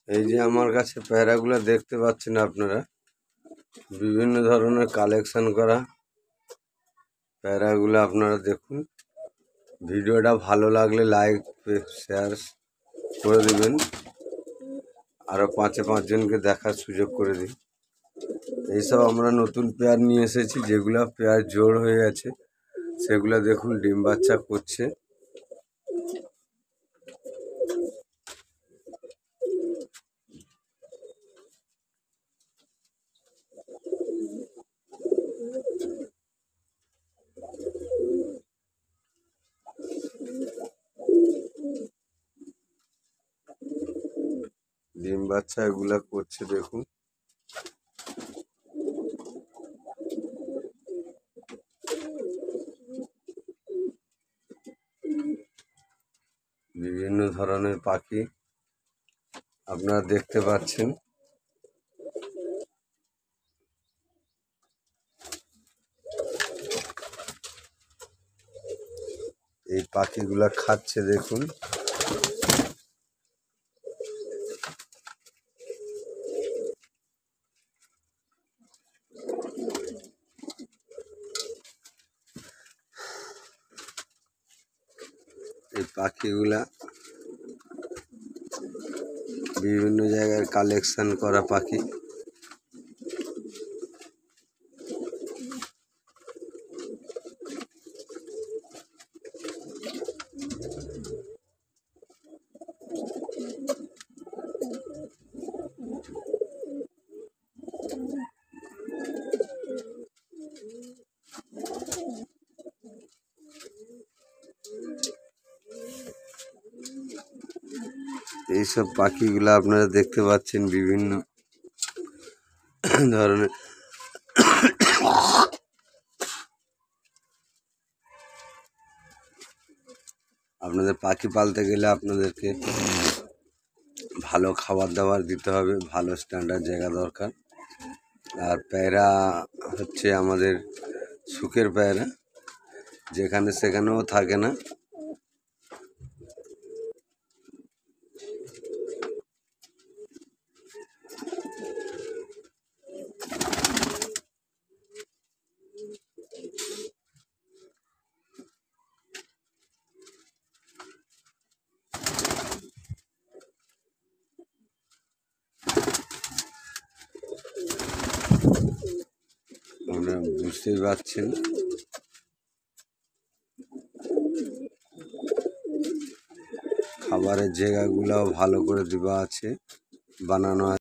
এই যে আমার কাছে পেয়ারাগুলো দেখতে পাচ্ছেন আপনারা, বিভিন্ন ধরনের কালেকশন করা পেয়ারাগুলো আপনারা দেখুন। ভিডিওটা ভালো লাগলে লাইক শেয়ার করে দেবেন, আরও 5 জনকে দেখার সুযোগ করে দিন। এইসব আমরা নতুন পেয়ার নিয়ে এসেছি, যেগুলা পেয়ার জোড় হয়ে গেছে সেগুলা দেখুন ডিম বাচ্চা করছে। ডিম বাচ্চা এগুলা করছে দেখুন। বিভিন্ন ধরনের পাখি আপনারা দেখতে পাচ্ছেন। এই পাখিগুলা খাচ্ছে দেখুন। এই পাখিগুলা বিভিন্ন জায়গায় কালেকশন করা পাখি। এইসব পাখিগুলো আপনারা দেখতে পাচ্ছেন বিভিন্ন ধরনের। আপনাদের পাখি পালতে গেলে আপনাদেরকে ভালো খাবার দাবার দিতে হবে, ভালো স্ট্যান্ডার্ড জায়গা দরকার। আর পায়রা হচ্ছে আমাদের সুখের পায়রা, যেখানে সেখানেও থাকে না। আপনারা বুঝতেই পারছেন। খাবারের জায়গাগুলোও ভালো করে দেওয়া আছে, বানানো আছে।